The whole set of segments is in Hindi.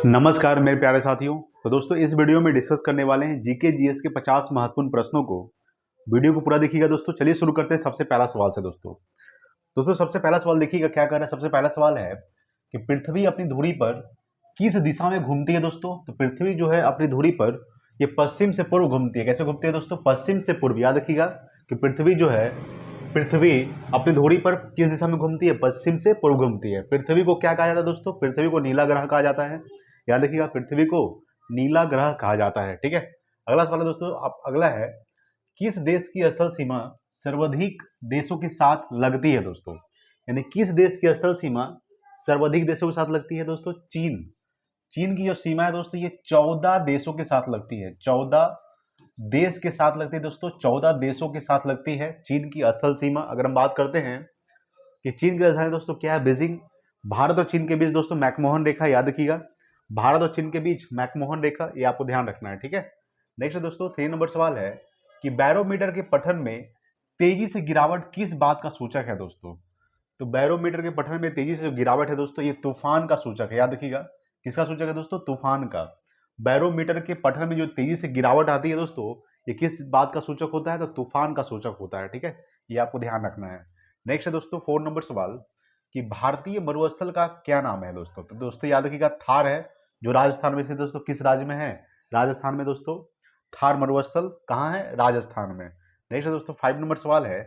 नमस्कार मेरे प्यारे साथियों। तो दोस्तों इस वीडियो में डिस्कस करने वाले हैं जीके जीएस के 50 महत्वपूर्ण प्रश्नों को। वीडियो को पूरा देखिएगा दोस्तों। चलिए शुरू करते हैं सबसे पहला सवाल से दोस्तों। सबसे पहला सवाल देखिएगा क्या कर रहा है। सबसे पहला सवाल है कि पृथ्वी अपनी धुरी पर किस दिशा में घूमती है दोस्तों। तो पृथ्वी जो है अपनी धुरी पर ये पश्चिम से पूर्व घूमती है। कैसे घूमती है दोस्तों? पश्चिम से पूर्व। याद रखिएगा कि पृथ्वी अपनी धुरी पर किस दिशा में घूमती है? पश्चिम से पूर्व घूमती है। पृथ्वी को क्या कहा जाता है दोस्तों? पृथ्वी को नीला ग्रह कहा जाता है। याद रखिएगा पृथ्वी को नीला ग्रह कहा जाता है। ठीक है। अगला सवाल है दोस्तों, अब अगला है किस देश की स्थल सीमा सर्वाधिक देशों के साथ लगती है दोस्तों? यानी किस देश की स्थल सीमा सर्वाधिक देशों के साथ लगती है दोस्तों? चीन। चीन की जो सीमा है दोस्तों ये 14 देशों के साथ लगती है। 14 देश के साथ लगती है दोस्तों। 14 देशों के साथ लगती है चीन की स्थल सीमा। अगर हम बात करते हैं कि चीन की राजधानी दोस्तों क्या है? बीजिंग। भारत और चीन के बीच दोस्तों मैकमोहन रेखा। याद रखिएगा भारत और चीन के बीच मैकमोहन रेखा, ये आपको ध्यान रखना है। ठीक है। नेक्स्ट दोस्तों 3 नंबर सवाल है कि बैरोमीटर के पठन में तेजी से गिरावट किस बात का सूचक है दोस्तों? तो बैरोमीटर के पठन में तेजी से गिरावट है दोस्तों ये तूफान का सूचक है। याद रखिएगा किसका सूचक है दोस्तों? तूफान का। बैरोमीटर के पठन में जो तेजी से गिरावट आती है दोस्तों ये किस बात का सूचक होता है? तो तूफान का सूचक होता है। ठीक है, ये आपको ध्यान रखना है। नेक्स्ट है दोस्तों 4 नंबर सवाल कि भारतीय मरुस्थल का क्या नाम है दोस्तों? तो दोस्तों याद रखिएगा थार है, जो राजस्थान में स्थित दोस्तों। किस राज्य में है? राजस्थान में दोस्तों। थार मरुस्थल कहाँ है? राजस्थान में। नेक्स्ट है दोस्तों 5 नंबर सवाल है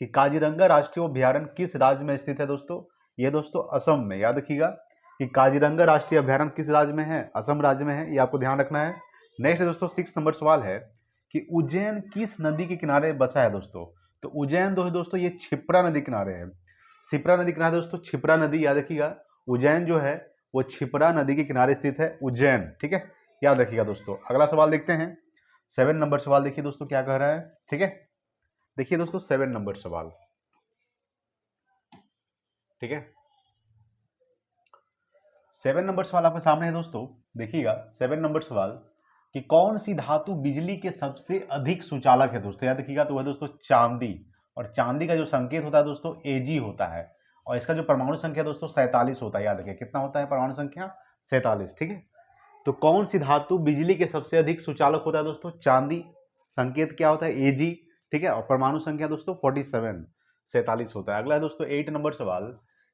कि काजीरंगा राष्ट्रीय अभ्यारण्य किस राज्य में स्थित है दोस्तों? ये दोस्तों असम में। याद रखिएगा कि काजीरंगा राष्ट्रीय अभ्यारण्य किस राज्य में है? असम राज्य में है, ये आपको ध्यान रखना है। नेक्स्ट दोस्तों 6 नंबर सवाल है कि उज्जैन किस नदी के किनारे बसा है दोस्तों? तो उज्जैन दोस्तों ये क्षिप्रा नदी किनारे है। क्षिप्रा नदी किनारे दोस्तों, क्षिप्रा नदी। याद रखिएगा उज्जैन जो है वो क्षिप्रा नदी के किनारे स्थित है उज्जैन। ठीक है, याद रखिएगा दोस्तों। अगला सवाल देखते हैं 7 नंबर सवाल। देखिए दोस्तों क्या कह रहा है। ठीक है, देखिए दोस्तों 7 नंबर सवाल। ठीक है, 7 नंबर सवाल आपके सामने है दोस्तों। देखिएगा 7 नंबर सवाल कि कौन सी धातु बिजली के सबसे अधिक सुचालक है दोस्तों? याद रखिएगा तो वह दोस्तों चांदी। और चांदी का जो संकेत होता है दोस्तों एजी होता है। और इसका जो परमाणु संख्या दोस्तों 47 होता है। याद रखिए कितना होता है परमाणु संख्या? 47। ठीक है, तो कौन सी धातु बिजली के सबसे अधिक सुचालक होता है दोस्तों? चांदी। संकेत क्या होता है? एजी। ठीक है, और परमाणु संख्या दोस्तों 47, 47 होता है। अगला है दोस्तों 8 नंबर सवाल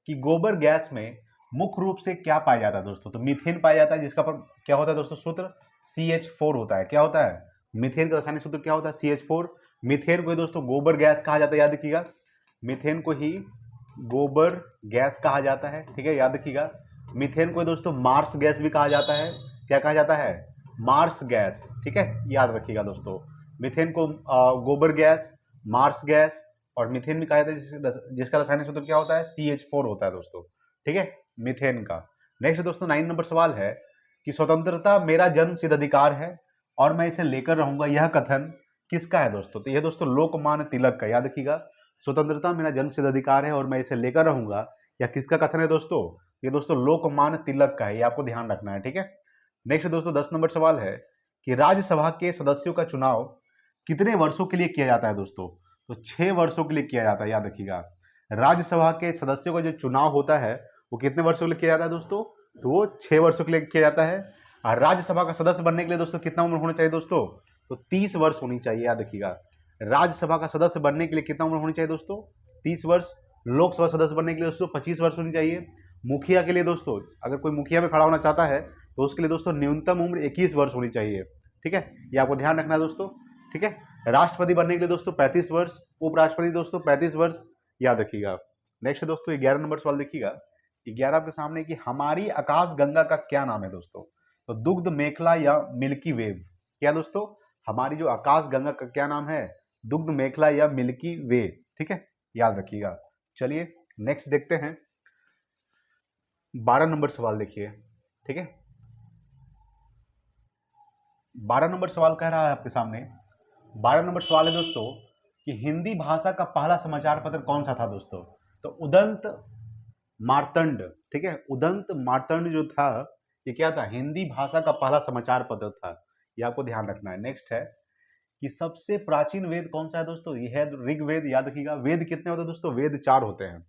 कि गोबर गैस में मुख्य रूप से क्या पाया जाता है दोस्तों? तो मीथेन पाया जाता है, जिसका पर क्या होता है दोस्तों? सूत्र CH4 होता है। क्या होता है? मीथेन का रासायनिक सूत्र क्या होता है? CH4। मीथेन को ही दोस्तों गोबर गैस कहा जाता है। याद रखिएगा मीथेन को ही गोबर गैस कहा जाता है। ठीक है, याद रखिएगा मीथेन को ही दोस्तों मार्स गैस भी कहा जाता है। क्या कहा जाता है? Marsh gas. ठीक है, याद रखिएगा दोस्तों मीथेन को गोबर गैस, मार्स गैस और मीथेन भी कहा जाता है, जिसका रासायनिक सूत्र क्या होता है? CH4 होता है दोस्तों। ठीक है, मीथेन का। नेक्स्ट दोस्तों 9 नंबर सवाल है कि स्वतंत्रता मेरा जन्म सिद्ध अधिकार है और मैं इसे लेकर रहूंगा, यह कथन किसका है दोस्तों? तो यह दोस्तों लोकमान्य तिलक का। याद रखिएगा स्वतंत्रता मेरा जन्म सिद्ध अधिकार है और मैं इसे लेकर रहूंगा, यह किसका कथन है दोस्तों? ये दोस्तों लोकमान्य तिलक का है, ये आपको ध्यान रखना है। ठीक है, नेक्स्ट दोस्तों 10 नंबर सवाल है कि राज्यसभा के सदस्यों का चुनाव कितने वर्षों के लिए किया जाता है दोस्तों? तो 6 वर्षों के लिए किया जाता है। याद रखिएगा राज्यसभा के सदस्यों का जो चुनाव होता है वो कितने वर्षों के लिए किया जाता है दोस्तों? तो वो 6 वर्षों के लिए किया जाता है। और राज्यसभा का सदस्य बनने के लिए दोस्तों कितना उम्र होना चाहिए दोस्तों? तो 30 वर्ष होनी चाहिए। याद रखिएगा राज्यसभा का सदस्य बनने के लिए कितना उम्र होनी चाहिए दोस्तों? 30 वर्ष। लोकसभा सदस्य बनने के लिए दोस्तों 25 वर्ष होनी चाहिए। मुखिया के लिए दोस्तों अगर कोई मुखिया में खड़ा होना चाहता है तो उसके लिए दोस्तों न्यूनतम उम्र 21 वर्ष होनी चाहिए। ठीक है, ये आपको ध्यान रखना है दोस्तों। ठीक है, राष्ट्रपति बनने के लिए दोस्तों 35 वर्ष, उपराष्ट्रपति दोस्तों 35 वर्ष। याद रखिएगा। नेक्स्ट दोस्तों 11 नंबर सवाल देखिएगा। 11 आपके सामने कि हमारी आकाश गंगा का क्या नाम है दोस्तों? तो दुग्ध मेखला या मिल्की वेव। क्या दोस्तों? हमारी जो आकाश गंगा का क्या नाम है? दुग्ध मेखला या मिल्की वे। ठीक है, याद रखिएगा। चलिए नेक्स्ट देखते हैं 12 नंबर सवाल देखिए। ठीक है, 12 नंबर सवाल कह रहा है आपके सामने। 12 नंबर सवाल है दोस्तों कि हिंदी भाषा का पहला समाचार पत्र कौन सा था दोस्तों? तो उदंत मार्तंड। ठीक है, उदंत मार्तंड जो था ये क्या था? हिंदी भाषा का पहला समाचार पत्र था, ये आपको ध्यान रखना है। नेक्स्ट है कि सबसे प्राचीन वेद कौन सा है दोस्तों? ये है ऋग्वेद। याद रखिएगा वेद कितने होते हैं दोस्तों? वेद 4 होते हैं।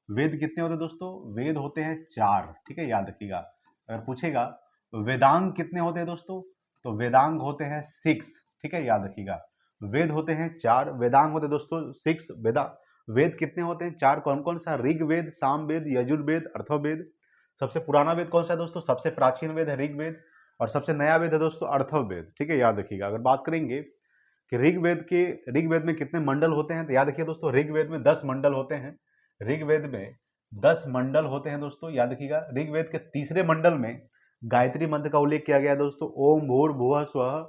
वेद कितने होते हैं दोस्तों? वेद होते हैं 4। ठीक है, याद रखिएगा। अगर पूछेगा वेदांग कितने होते हैं दोस्तों? तो वेदांग होते हैं 6, ठीक है, याद रखिएगा। वेद होते हैं 4, वेदांग होते हैं दोस्तों 6। वेद कितने होते हैं? 4। कौन कौन सा? ऋग्वेद, सामवेद, यजुर्वेद, अथर्ववेद। सबसे पुराना वेद कौन सा है दोस्तों? सबसे प्राचीन वेद है ऋग्वेद, और सबसे नया वेद है दोस्तों अथर्ववेद, ठीक है, याद रखिएगा। अगर बात करेंगे कि ऋग्वेद में कितने मंडल होते हैं, तो याद रखिए दोस्तों ऋग्वेद में 10 मंडल होते हैं। ऋग्वेद में 10 मंडल होते हैं दोस्तों, याद रखिएगा। ऋग्वेद के तीसरे मंडल में गायत्री मंत्र का उल्लेख किया गया है दोस्तों। ओम भूर्भुवः स्वः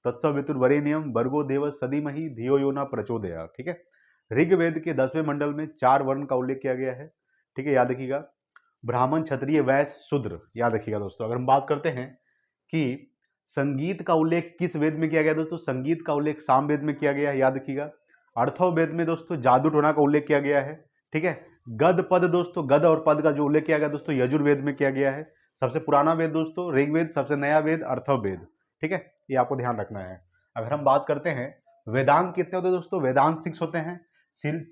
तत्सवितुर्वरेण्यम भर्गो देवस्य धीमहि धियो यो न प्रचोदयात्, ठीक है। ऋग्वेद के 10वें मंडल में 4 वर्ण का उल्लेख किया गया है, ठीक है, याद रखिएगा। ब्राह्मण, क्षत्रिय, वैश्य, शूद्र, याद रखिएगा दोस्तों। अगर हम बात करते हैं कि संगीत का उल्लेख किस वेद में किया गया दोस्तों? संगीत का उल्लेख सामवेद में किया गया है, याद रखिएगा। अथर्ववेद में दोस्तों जादू टोना का उल्लेख किया गया है, ठीक है। गद पद दोस्तों, गद और पद का जो उल्लेख किया गया दोस्तों यजुर्वेद में किया गया है। सबसे पुराना वेद दोस्तों ऋग्वेद, सबसे नया वेद अथर्ववेद, ठीक है, ये आपको ध्यान रखना है। अगर हम बात करते हैं वेदांग कितने होते हैं दोस्तों? वेदांग 6 होते हैं।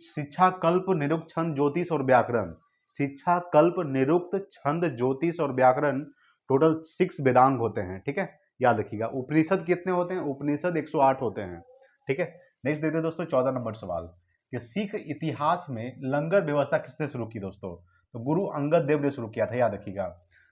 शिक्षा, कल्प, निरुक्त, छंद, ज्योतिष और व्याकरण। शिक्षा, कल्प, निरुक्त, छंद, ज्योतिष और व्याकरण, टोटल 6 वेदांग होते हैं, ठीक है, याद रखिएगा। उपनिषद कितने होते हैं? उपनिषद 108 होते हैं, ठीक है। नेक्स्ट देखते हैं दोस्तों 14 नंबर सवाल कि सिख इतिहास में लंगर व्यवस्था किसने शुरू की दोस्तों? तो गुरु अंगद देव ने शुरू किया था, याद रखिएगा।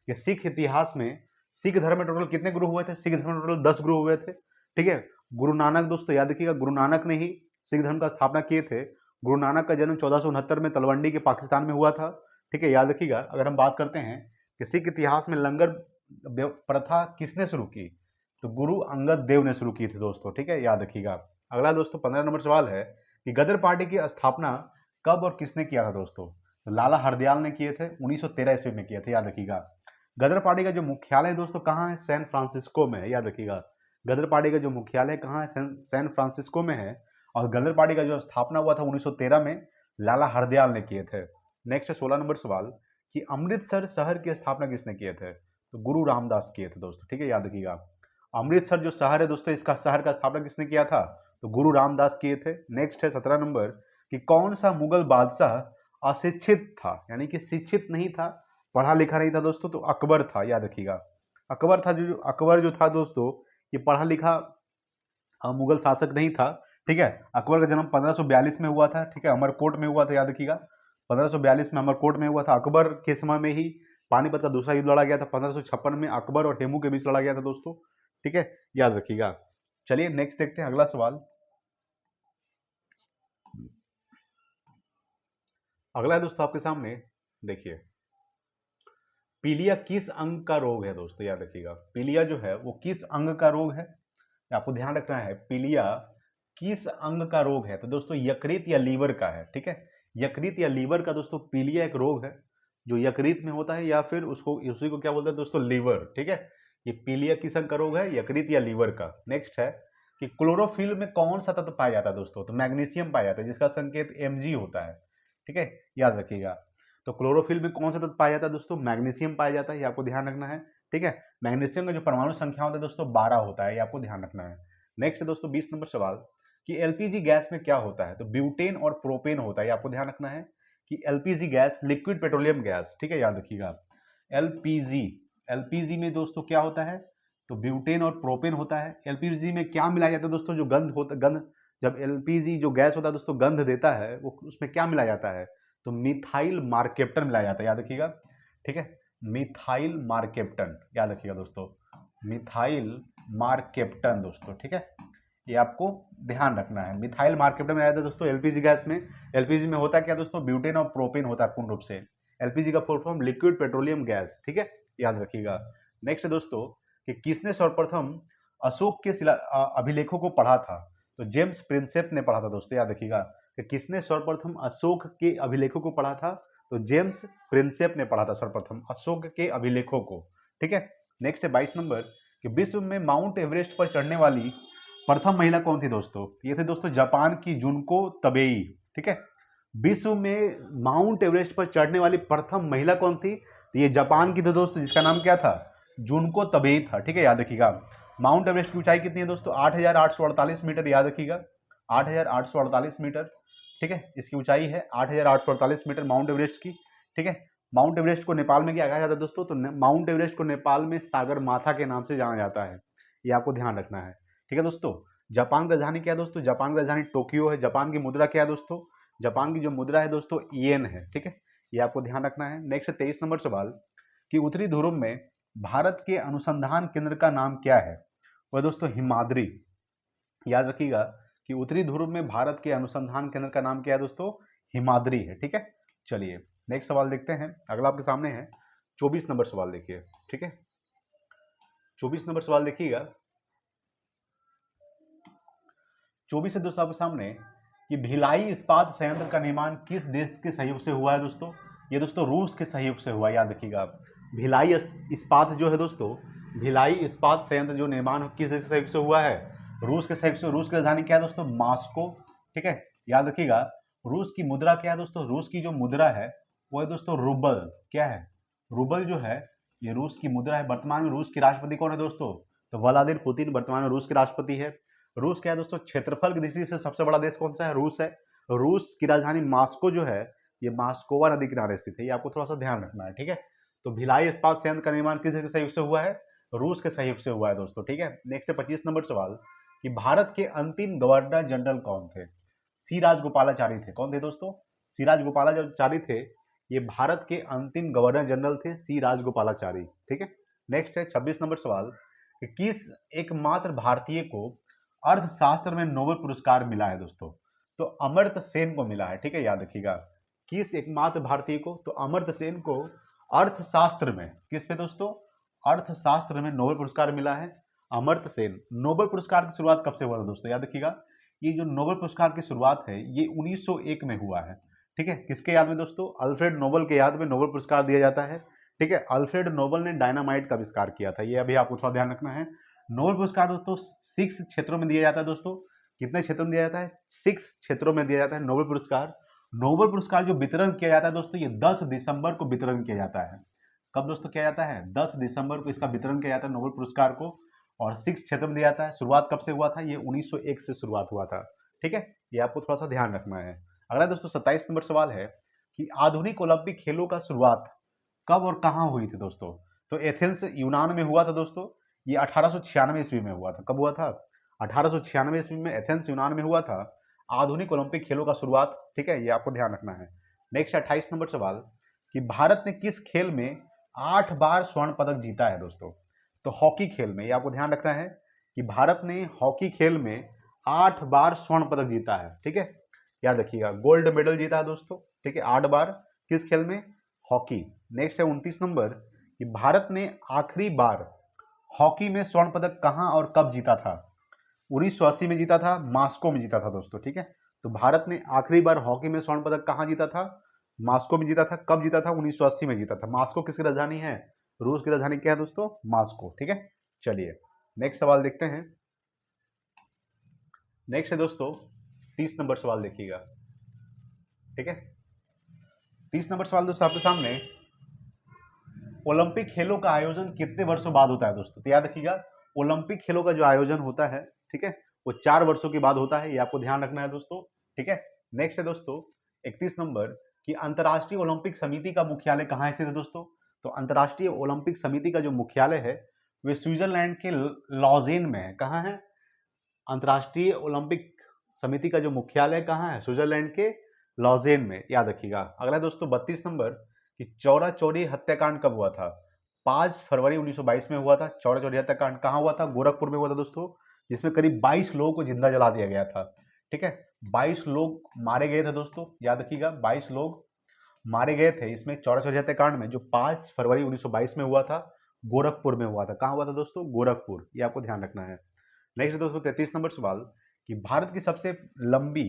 कि सिख इतिहास में सिख धर्म में टोटल कितने गुरु हुए थे? सिख धर्म में टोटल 10 गुरु हुए थे, ठीक है। गुरु नानक दोस्तों, याद रखिएगा, गुरु नानक ने ही सिख धर्म का स्थापना किए थे। गुरु नानक का जन्म 1469 में तलवंडी के पाकिस्तान में हुआ था, ठीक है, याद रखिएगा। अगर हम बात करते हैं कि सिख इतिहास में लंगर प्रथा किसने शुरू की, तो गुरु अंगद देव ने शुरू की थी दोस्तों, ठीक है, याद रखिएगा। अगला दोस्तों 15 नंबर सवाल है कि गदर पार्टी की स्थापना कब और किसने किया था दोस्तों? तो लाला हरदयाल ने किए थे, 1913 ईस्वी में किए थे, याद रखिएगा। गदर पार्टी का जो मुख्यालय दोस्तों कहाँ है? सैन फ्रांसिस्को में है, याद रखिएगा। गदर पार्टी का जो मुख्यालय कहाँ है? सैन फ्रांसिस्को में है। और गदर पार्टी का जो स्थापना हुआ था 1913 में, लाला हरदयाल ने किए थे। नेक्स्ट 16 नंबर सवाल कि अमृतसर शहर की स्थापना किसने किए थे? तो गुरु रामदास किए थे दोस्तों, ठीक है, याद रखिएगा। अमृतसर जो शहर है दोस्तों, इसका शहर का स्थापना किसने किया था? तो गुरु रामदास किए थे। नेक्स्ट है 17 नंबर कि कौन सा मुगल बादशाह अशिक्षित था, यानी कि शिक्षित नहीं था, पढ़ा लिखा नहीं था दोस्तों? तो अकबर था, याद रखिएगा। अकबर जो था दोस्तों, ये पढ़ा लिखा मुगल शासक नहीं था, ठीक है। अकबर का जन्म 1542 में हुआ था, ठीक है, अमरकोट में हुआ था, याद रखिएगा। 1542 में अमरकोट में हुआ था। अकबर के समय में ही पानीपत का दूसरा युद्ध लड़ा गया था 1556 में, अकबर और हेमू के बीच लड़ा गया था दोस्तों, ठीक है, याद रखिएगा। चलिए नेक्स्ट देखते हैं अगला सवाल। अगला है दोस्तों आपके सामने, देखिए, पीलिया किस अंग का रोग है दोस्तों? याद रखिएगा, पीलिया जो है वो किस अंग का रोग है, आपको ध्यान रखना है। पीलिया किस अंग का रोग है? तो दोस्तों यकृत या लीवर का है, ठीक है। यकृत या लीवर का दोस्तों पीलिया एक रोग है जो यकृत में होता है, या फिर उसी को क्या बोलते हैं दोस्तों? लीवर, ठीक है। ये पीलिया किस अंग का रोग है? यकृत या लीवर का। नेक्स्ट है कि क्लोरोफिल में कौन सा तत्व पाया जाता है दोस्तों? तो मैग्नीशियम पाया जाता है, जिसका संकेत Mg होता है, ठीक है, याद रखिएगा। तो क्लोरोफिल में कौन सा तत्व पाया जाता है दोस्तों? मैग्नीशियम पाया जाता है, ये आपको ध्यान रखना है, ठीक है। मैग्नीशियम का जो परमाणु संख्या होता है दोस्तों 12 होता है, ये आपको ध्यान रखना है। नेक्स्ट है दोस्तों 20 नंबर सवाल कि एलपीजी गैस में क्या होता है? तो ब्यूटेन और प्रोपेन होता है, ये आपको ध्यान रखना है कि LPG gas liquid petroleum gas, ठीक है, याद रखिएगा। एलपीजी में दोस्तों क्या होता है? तो ब्यूटेन और प्रोपेन होता है। एलपीजी में क्या मिलाया जाता है दोस्तों? जो गंध, जब एलपीजी जो गैस होता है दोस्तों गंध देता है, वो उसमें क्या मिलाया जाता है? तो मिथाइल मार्केप्टन मिलाया जाता है, याद रखिएगा, ठीक है, मिथाइल मार्केप्टन, याद रखिएगा दोस्तों, मिथाइल मार्केप्टन दोस्तों, ठीक है, ये आपको ध्यान रखना है। मिथाइल मार्केप्टन में आया था दोस्तों एलपीजी गैस में। एलपीजी में होता क्या दोस्तों? ब्यूटेन और प्रोपेन होता है पूर्ण रूप से। एलपीजी का full form liquid petroleum gas, ठीक है, याद रखिएगा। नेक्स्ट दोस्तों कि किसने सर्वप्रथम अशोक के अभिलेखों को पढ़ा था? तो जेम्स प्रिंसेप ने पढ़ा था दोस्तों, याद रखिएगा कि किसने सर्वप्रथम अशोक के अभिलेखों को पढ़ा था? तो जेम्स प्रिंसेप ने पढ़ा था सर्वप्रथम अशोक के अभिलेखों को, ठीक है। नेक्स्ट है 22 नंबर कि विश्व में माउंट एवरेस्ट पर चढ़ने वाली प्रथम महिला कौन थी दोस्तों? ये थे दोस्तों जापान की जुनको तबेई, ठीक है। विश्व में माउंट एवरेस्ट पर चढ़ने वाली प्रथम महिला कौन थी? तो ये जापान की थी दोस्तों, जिसका नाम क्या था? जुनको तबेई था, ठीक है, याद रखिएगा। माउंट एवरेस्ट की ऊंचाई कितनी है दोस्तों? 8,848 मीटर, याद रखिएगा, 8,848 मीटर, ठीक है, इसकी ऊंचाई है 8,848 मीटर माउंट एवरेस्ट की, ठीक है। माउंट एवरेस्ट को नेपाल में क्या कहा जाता है दोस्तों? तो माउंट एवरेस्ट को नेपाल में सागर माथा के नाम से जाना जाता है, ये आपको ध्यान रखना है। ठीक है दोस्तों। जापान की राजधानी क्या है दोस्तों? जापान की राजधानी टोक्यो है। जापान की मुद्रा क्या है दोस्तों? जापान की जो मुद्रा है दोस्तों येन है। ठीक है, ये आपको ध्यान रखना है। नेक्स्ट 23 नंबर सवाल कि उत्तरी ध्रुव में भारत के अनुसंधान केंद्र का नाम क्या है? वह दोस्तों हिमाद्री। याद रखिएगा कि उत्तरी ध्रुव में भारत के अनुसंधान केंद्र का नाम क्या है दोस्तों? हिमाद्री है। ठीक है, चलिए नेक्स्ट सवाल देखते हैं। अगला आपके सामने है 24 नंबर सवाल, देखिए। ठीक है, 24 नंबर सवाल देखिएगा। 24 है दोस्तों आपके सामने कि भिलाई इस्पात संयंत्र का निर्माण किस देश के सहयोग से हुआ है दोस्तों? ये दोस्तों रूस के सहयोग से हुआ। याद रखिएगा आप, भिलाई इस्पात जो है दोस्तों, भिलाई इस्पात संयंत्र जो निर्माण किस देश के सहयोग से हुआ है? रूस के सहयोग से। रूस की राजधानी क्या है दोस्तों? मॉस्को। ठीक है, याद रखिएगा। रूस की मुद्रा क्या है दोस्तों? रूस की जो मुद्रा है वो है दोस्तों रूबल। क्या है? रूबल जो है ये रूस की मुद्रा है। वर्तमान में रूस के राष्ट्रपति कौन है दोस्तों? तो व्लादिमीर पुतिन वर्तमान में रूस के राष्ट्रपति है। रूस क्या है दोस्तों? क्षेत्रफल की दृष्टि से सबसे बड़ा देश कौन सा है? रूस है। रूस की राजधानी मॉस्को जो है ये मास्कोवा नदी किनारे स्थित है, ये आपको थोड़ा सा ध्यान रखना है। ठीक है, तो भिलाई इस्पात संयंत्र का निर्माण किस देश के सहयोग से हुआ है? रूस के सहयोग से हुआ है दोस्तों। ठीक है, नेक्स्ट 25 नंबर सवाल कि भारत के अंतिम गवर्नर जनरल कौन थे? सी राजगोपालाचारी थे। कौन थे दोस्तों? सी राजगोपालाचारी थे। ये भारत के अंतिम गवर्नर जनरल थे, सी राजगोपालाचारी। ठीक है, नेक्स्ट है 26 नंबर सवाल कि किस एकमात्र भारतीय को अर्थशास्त्र में नोबेल पुरस्कार मिला है दोस्तों? तो अमर्त्य सेन को मिला है। ठीक है, याद रखिएगा किस एकमात्र भारतीय को? तो अमर्त्य सेन को अर्थशास्त्र में, किस पे दोस्तों? अर्थशास्त्र में नोबेल पुरस्कार मिला है। अमर्त्य सेन। नोबेल पुरस्कार की शुरुआत कब से हुआ था दोस्तों? याद रखिएगा ये जो नोबेल पुरस्कार की शुरुआत है ये 1901 में हुआ है। ठीक है, किसके याद में दोस्तों? अल्फ्रेड नोबेल के याद में नोबेल पुरस्कार दिया जाता है। ठीक है, अल्फ्रेड नोबेल ने डायनामाइट का आविष्कार किया था, ये अभी आपको थोड़ा ध्यान रखना है। नोबेल पुरस्कार दोस्तों 6 क्षेत्रों में दिया जाता है दोस्तों। कितने क्षेत्रों में दिया जाता है? 6 क्षेत्रों में दिया जाता है नोबेल पुरस्कार। नोबेल पुरस्कार जो वितरण किया जाता है दोस्तों ये 10 दिसंबर को वितरण किया जाता है। कब दोस्तों किया जाता है? 10 दिसंबर को इसका वितरण किया जाता है नोबेल पुरस्कार को, और 6 क्षेत्र में दिया जाता है। शुरुआत कब से हुआ था? ये 1901 से शुरुआत हुआ था। ठीक है, ये आपको थोड़ा सा ध्यान रखना है। अगला दोस्तों 27 नंबर सवाल है कि आधुनिक ओलंपिक खेलों का शुरुआत कब और कहाँ हुई थी दोस्तों? तो एथेंस यूनान में हुआ था दोस्तों। ये 1896 ईस्वी में हुआ था। कब हुआ था? 1896 ईस्वी में एथेंस यूनान में हुआ था आधुनिक ओलंपिक खेलों का शुरुआत। ठीक है, ये आपको ध्यान रखना है। नेक्स्ट 28 नंबर सवाल कि भारत ने किस खेल में 8 बार स्वर्ण पदक जीता है दोस्तों? तो हॉकी खेल में, ये आपको ध्यान रखना है कि भारत ने हॉकी खेल में 8 बार स्वर्ण पदक जीता है। ठीक है, याद रखिएगा गोल्ड मेडल जीता है दोस्तों। ठीक है, 8 बार। किस खेल में? हॉकी। नेक्स्ट है 29 नंबर कि भारत ने आखिरी बार हॉकी में स्वर्ण पदक कहां और कब जीता था? 1980 में जीता था, मॉस्को में जीता था दोस्तों। ठीक है, तो भारत ने आखिरी बार हॉकी में स्वर्ण पदक कहां जीता था? मॉस्को में जीता था। कब जीता था? 1980 में जीता था। मॉस्को किसकी राजधानी है? रूस की राजधानी क्या है दोस्तों? मॉस्को। ठीक है, चलिए नेक्स्ट सवाल देखते हैं। नेक्स्ट है दोस्तों 30 नंबर सवाल देखिएगा। ठीक है, 30 नंबर सवाल दोस्तों आपके सामने, ओलंपिक खेलों का आयोजन कितने वर्षों बाद होता है दोस्तों? तो याद रखिएगा ओलंपिक खेलों का जो आयोजन होता है, ठीक है, वो 4 वर्षों के बाद होता है, ये आपको ध्यान रखना है दोस्तों। ठीक है, नेक्स्ट है दोस्तों 31 नंबर कि अंतर्राष्ट्रीय ओलंपिक समिति का मुख्यालय कहाँ स्थित है दोस्तों? तो अंतर्राष्ट्रीय ओलंपिक समिति का जो मुख्यालय है वे स्विट्जरलैंड के लॉजेन में है। कहाँ है? अंतर्राष्ट्रीय ओलंपिक समिति का जो मुख्यालय कहाँ है? स्विट्जरलैंड के लॉजेन में, याद रखिएगा। अगला दोस्तों 32 नंबर कि चौरा चौरी हत्याकांड कब हुआ था? 5 फरवरी 1922 में हुआ था। चौरा चौरी हत्याकांड कहाँ हुआ था? गोरखपुर में हुआ था दोस्तों, जिसमें करीब 22 लोगों को जिंदा जला दिया गया था। ठीक है, 22 लोग मारे गए थे दोस्तों, याद रखिएगा 22 लोग मारे गए थे इसमें चौरा चौरी हत्याकांड में, जो 5 फरवरी 1922 में हुआ था। गोरखपुर में हुआ था। कहाँ हुआ था दोस्तों? गोरखपुर, ये आपको ध्यान रखना है। नेक्स्ट दोस्तों 33 नंबर सवाल कि भारत की सबसे लंबी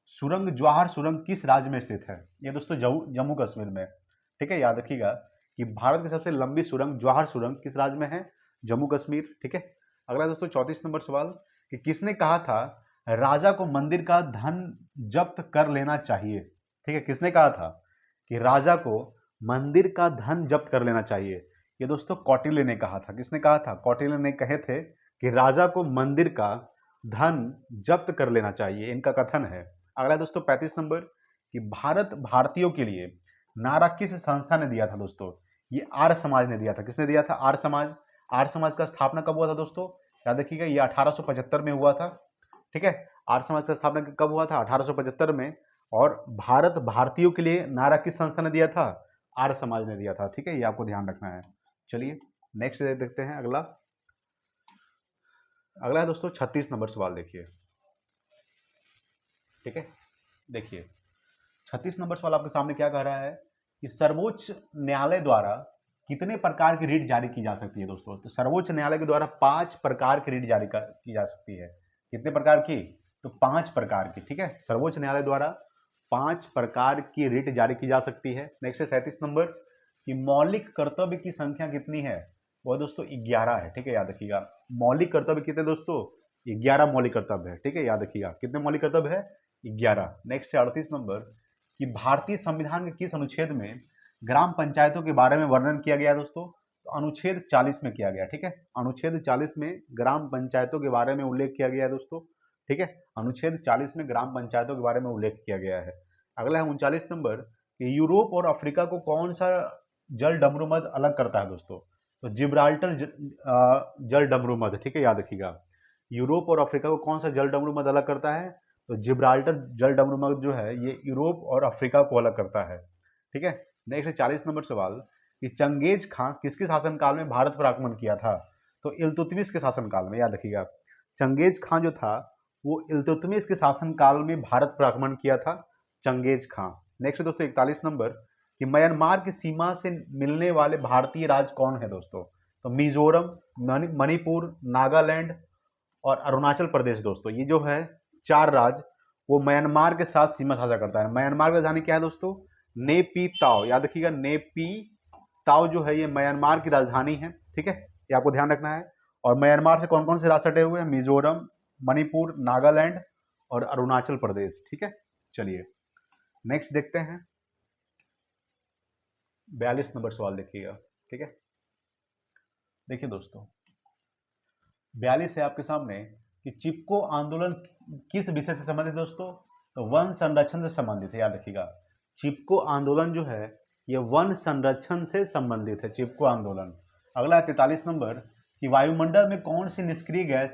सुरंग जवाहर सुरंग किस राज्य में स्थित है? ये दोस्तों जम्मू कश्मीर में। ठीक है, याद रखिएगा कि भारत की सबसे लंबी सुरंग जवाहर सुरंग किस राज्य में है? जम्मू कश्मीर। ठीक है, अगला दोस्तों 34 नंबर सवाल कि किसने कहा था राजा को मंदिर का धन जब्त कर लेना चाहिए? ठीक है, किसने कहा था कि राजा को मंदिर का धन जब्त कर लेना चाहिए? ये दोस्तों कौटिल्य ने कहा था। किसने कहा था? कौटिल्य ने कहे थे कि राजा को मंदिर का धन जब्त कर लेना चाहिए, इनका कथन है। अगला दोस्तों 35 नंबर कि भारत भारतीयों के लिए नारा किस संस्था ने दिया था दोस्तों? ये आर्य समाज ने दिया था। किसने दिया था? आर्य समाज। आर्य समाज का स्थापना कब हुआ था दोस्तों? याद रखिएगा, ये 1875 में हुआ था। ठीक है, आर्य समाज का स्थापना कब हुआ था? 1875 में। और भारतीयों के लिए नारा किस संस्था ने दिया था? आर्य समाज ने दिया था। ठीक है, ये आपको ध्यान रखना है। चलिए नेक्स्ट देखते हैं। अगला है दोस्तों 36 नंबर सवाल। देखिए, ठीक है, देखिए 36 नंबर सवाल आपके सामने क्या कह रहा है कि सर्वोच्च न्यायालय द्वारा कितने प्रकार की रीट जारी की जा सकती है दोस्तों? तो सर्वोच्च न्यायालय के द्वारा 5 प्रकार की रीट जारी की जा सकती है। कितने प्रकार की? तो 5 प्रकार की। ठीक है, सर्वोच्च न्यायालय द्वारा 5 प्रकार की रीट जारी की जा सकती है। नेक्स्ट है 37 नंबर कि मौलिक कर्तव्य की संख्या कितनी है? वो दोस्तों 11 है। ठीक है, याद रखिएगा। मौलिक कर्तव्य कितने दोस्तों? 11 मौलिक कर्तव्य है। ठीक है, याद रखिएगा कितने मौलिक कर्तव्य है? 11। नेक्स्ट है 38 नंबर कि भारतीय संविधान के किस अनुच्छेद में ग्राम पंचायतों के बारे में वर्णन किया गया दोस्तों? तो अनुच्छेद 40 में किया गया। ठीक है, अनुच्छेद 40 में ग्राम पंचायतों के बारे में उल्लेख किया गया है दोस्तों। ठीक है, अनुच्छेद 40 में ग्राम पंचायतों के बारे में उल्लेख किया गया है। अगला है 39 नंबर कि यूरोप और अफ्रीका को कौन सा जल डमरूमध्य अलग करता है दोस्तों? तो जिब्राल्टर जल डमरूमध्य। ठीक है, याद रखिएगा। यूरोप और अफ्रीका को कौन सा जल डमरूमध्य अलग करता है? तो जिब्राल्टर जल डमरूमध्य जो है ये यूरोप और अफ्रीका को अलग करता है। ठीक है, नेक्स्ट 40 नंबर सवाल कि चंगेज खां किसके शासनकाल में भारत पर आक्रमण किया था? तो इल्तुतमिश के शासनकाल में। याद रखिएगा, चंगेज खां जो था वो इल्तुतमिश के शासनकाल में भारत पर आक्रमण किया था, चंगेज खां। नेक्स्ट दोस्तों 41 नंबर कि म्यांमार की सीमा से मिलने वाले भारतीय राज्य कौन है दोस्तों? तो मिजोरम, मणिपुर, नागालैंड और अरुणाचल प्रदेश। दोस्तों ये जो है 4 राज्य वो म्यांमार के साथ सीमा साझा करता है। म्यांमार की राजधानी क्या है दोस्तों? नेपी ताओ। याद रखिएगा, नेपी ताओ जो है ये म्यांमार की राजधानी है। ठीक है, ये आपको ध्यान रखना है। और म्यांमार से कौन कौन से राज्य सटे हुए हैं? मिजोरम, मणिपुर, नागालैंड और अरुणाचल प्रदेश। ठीक है, चलिए नेक्स्ट देखते हैं 42 नंबर सवाल। देखिएगा, ठीक है, देखिए दोस्तों 42 है आपके सामने कि चिपको आंदोलन किस विषय से संबंधित दोस्तों? तो वन संरक्षण से संबंधित है। याद रखिएगा, चिपको आंदोलन जो है ये वन संरक्षण से संबंधित है, चिपको आंदोलन। अगला 43 नंबर कि वायुमंडल में कौन सी निष्क्रिय गैस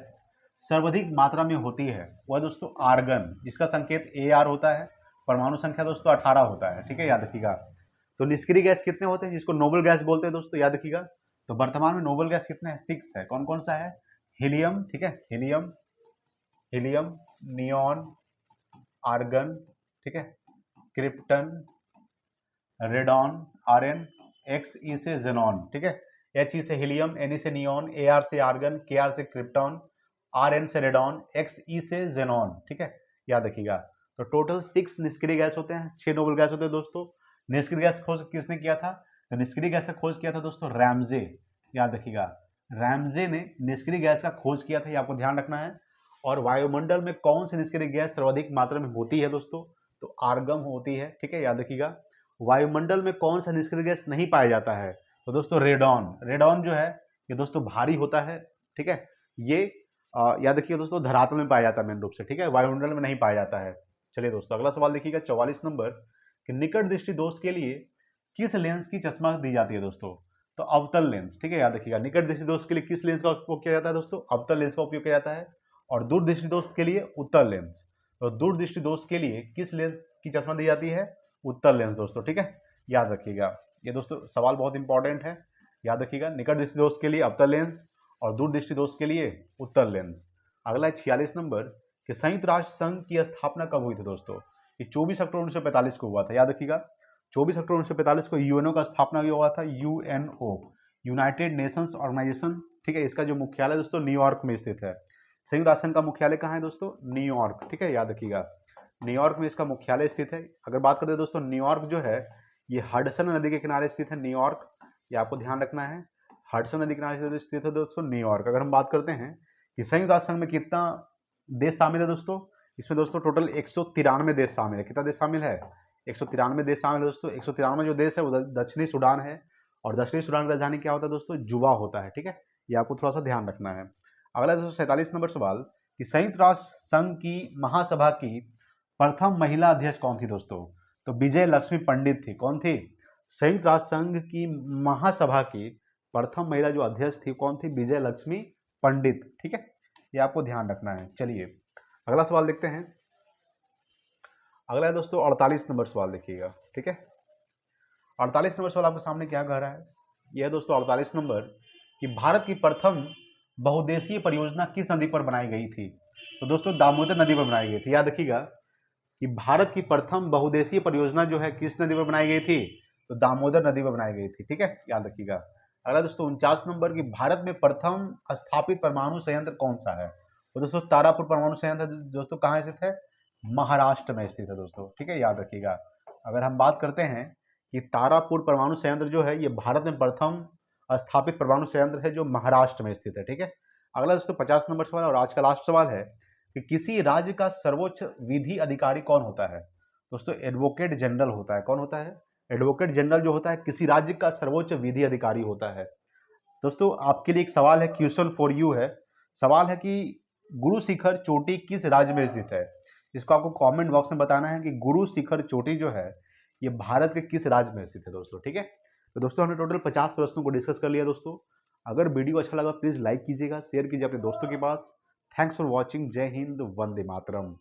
सर्वाधिक मात्रा में होती है? वह दोस्तों आर्गन, जिसका संकेत AR होता है। परमाणु संख्या दोस्तों 18 होता है। ठीक है, याद रखिएगा। तो निष्क्रिय गैस कितने होते हैं जिसको नोबल गैस बोलते हैं दोस्तों? याद रखिएगा। तो वर्तमान में नोबल गैस कितने हैं? 6 है। कौन कौन सा है? हीलियम, ठीक है, हीलियम, नियॉन, आर्गन, ठीक है, क्रिप्टन, रेडॉन, Rn, Xe से जेनॉन। ठीक है, He से हीलियम, Ne से नियॉन, Ar से आर्गन, Kr से क्रिप्टॉन, Rn से रेडॉन, Xe से जेनॉन। ठीक है, याद रखिएगा। तो टोटल 6 निष्क्रिय गैस होते हैं, 6 नोबल गैस होते हैं दोस्तों। निष्क्रिय गैस खोज किसने किया था? तो निष्क्रिय गैस का खोज किया था दोस्तों रैमजे। याद रखिएगा, रैमजे ने निष्क्रिय गैस का खोज किया था, ये आपको ध्यान रखना है। और वायुमंडल में कौन सी निष्क्रिय गैस सर्वाधिक मात्रा में होती है दोस्तों? तो आर्गन होती है। ठीक है, याद रखिएगा। वायुमंडल में कौन सा निष्क्रिय गैस नहीं पाया जाता है? तो दोस्तों रेडॉन। रेडॉन जो है ये दोस्तों भारी होता है। ठीक है, ये याद रखिए दोस्तों धरातल में पाया जाता है मेन रूप से। ठीक है, वायुमंडल में नहीं पाया जाता है। चलिए दोस्तों अगला सवाल देखिएगा 44 नंबर कि निकट दृष्टि दोष के लिए किस लेंस की चश्मा दी जाती है दोस्तों? तो अवतल लेंस। ठीक है, याद रखिएगा, निकट दृष्टि दोष के लिए किस लेंस का उपयोग किया जाता है दोस्तों? अवतल लेंस का उपयोग किया जाता है। और दूर दृष्टि दोष के लिए उत्तल लेंस। तो दूर दृष्टि दोष के लिए किस लेंस की चश्मा दी जाती है? उत्तल लेंस दोस्तों। ठीक है, याद रखिएगा। ये दोस्तों सवाल बहुत इंपॉर्टेंट है, याद रखिएगा। निकट दृष्टि दोष के लिए अवतल लेंस और दूर दृष्टि दोष के लिए उत्तल लेंस। अगला है 46 नंबर कि संयुक्त राष्ट्र संघ की स्थापना कब हुई थी दोस्तों? ये 24 अक्टूबर 1945 को हुआ था। याद रखिएगा, 24 अक्टूबर 1945 को यूएनओ का स्थापना हुआ था। UNO, united nations organization. ठीक है, इसका जो मुख्यालय दोस्तों न्यूयॉर्क में स्थित है। संयुक्त राष्ट्र संघ का मुख्यालय कहाँ है दोस्तों? न्यूयॉर्क। ठीक है, याद रखिएगा, न्यूयॉर्क में इसका मुख्यालय स्थित है। अगर बात करें दोस्तों न्यूयॉर्क जो है ये हडसन नदी के किनारे स्थित है। न्यूयॉर्क, ये आपको ध्यान रखना है, हडसन नदी के किनारे स्थित है दोस्तों न्यूयॉर्क। अगर हम बात करते हैं कि संयुक्त राष्ट्र संघ में कितना देश शामिल है दोस्तों? इसमें दोस्तों टोटल 193 देश शामिल है। कितना देश शामिल है? 193 देश शामिल है दोस्तों। 193 जो देश है वो दक्षिणी सूडान है। और दक्षिणी सूडान की राजधानी क्या होता है दोस्तों? जुबा होता है। ठीक है, ये आपको थोड़ा सा ध्यान रखना है। अगला दोस्तों 47 नंबर सवाल कि संयुक्त राष्ट्र संघ की महासभा की प्रथम महिला अध्यक्ष कौन थी दोस्तों? तो विजय लक्ष्मी पंडित थी। कौन थी? संयुक्त राष्ट्र संघ की महासभा की प्रथम महिला जो अध्यक्ष थी कौन थी? विजय लक्ष्मी पंडित। ठीक है, ये आपको ध्यान रखना है। चलिए अगला सवाल देखते हैं। अगला है दोस्तों 48 नंबर सवाल, देखिएगा। ठीक है, 48 नंबर सवाल आपके सामने क्या कह रहा है? यह है दोस्तों 48 नंबर कि भारत की प्रथम बहुउद्देशीय परियोजना किस नदी पर बनाई गई थी? तो दोस्तों दामोदर नदी पर बनाई गई थी। याद रखिएगा कि भारत की प्रथम बहुउद्देशीय परियोजना जो है किस नदी पर बनाई गई थी? तो दामोदर नदी पर बनाई गई थी। ठीक है, याद रखिएगा। अगला दोस्तों 49 नंबर की भारत में प्रथम स्थापित परमाणु संयंत्र कौन सा है? तो दोस्तों तारापुर परमाणु संयंत्र दोस्तों कहाँ स्थित है? महाराष्ट्र में स्थित है दोस्तों। ठीक है, याद रखिएगा। अगर हम बात करते हैं कि तारापुर परमाणु संयंत्र जो है ये भारत में प्रथम स्थापित परमाणु संयंत्र है जो महाराष्ट्र में स्थित है। ठीक है, अगला दोस्तों 50 नंबर सवाल और आज का लास्ट सवाल है कि किसी राज्य का सर्वोच्च विधि अधिकारी कौन होता है? दोस्तों एडवोकेट जनरल होता है। कौन होता है? एडवोकेट जनरल जो होता है किसी राज्य का सर्वोच्च विधि अधिकारी होता है। दोस्तों आपके लिए एक सवाल है, क्वेश्चन फॉर यू है। सवाल है कि गुरु शिखर चोटी किस राज्य में स्थित है? इसको आपको कमेंट बॉक्स में बताना है कि गुरु शिखर चोटी जो है ये भारत के किस राज्य में स्थित है दोस्तों। ठीक है, तो दोस्तों हमने टोटल 50 प्रश्नों को डिस्कस कर लिया दोस्तों। अगर वीडियो अच्छा लगा प्लीज लाइक कीजिएगा, शेयर कीजिए अपने दोस्तों के पास। Thanks for watching. जय हिंद, वंदे मातरम।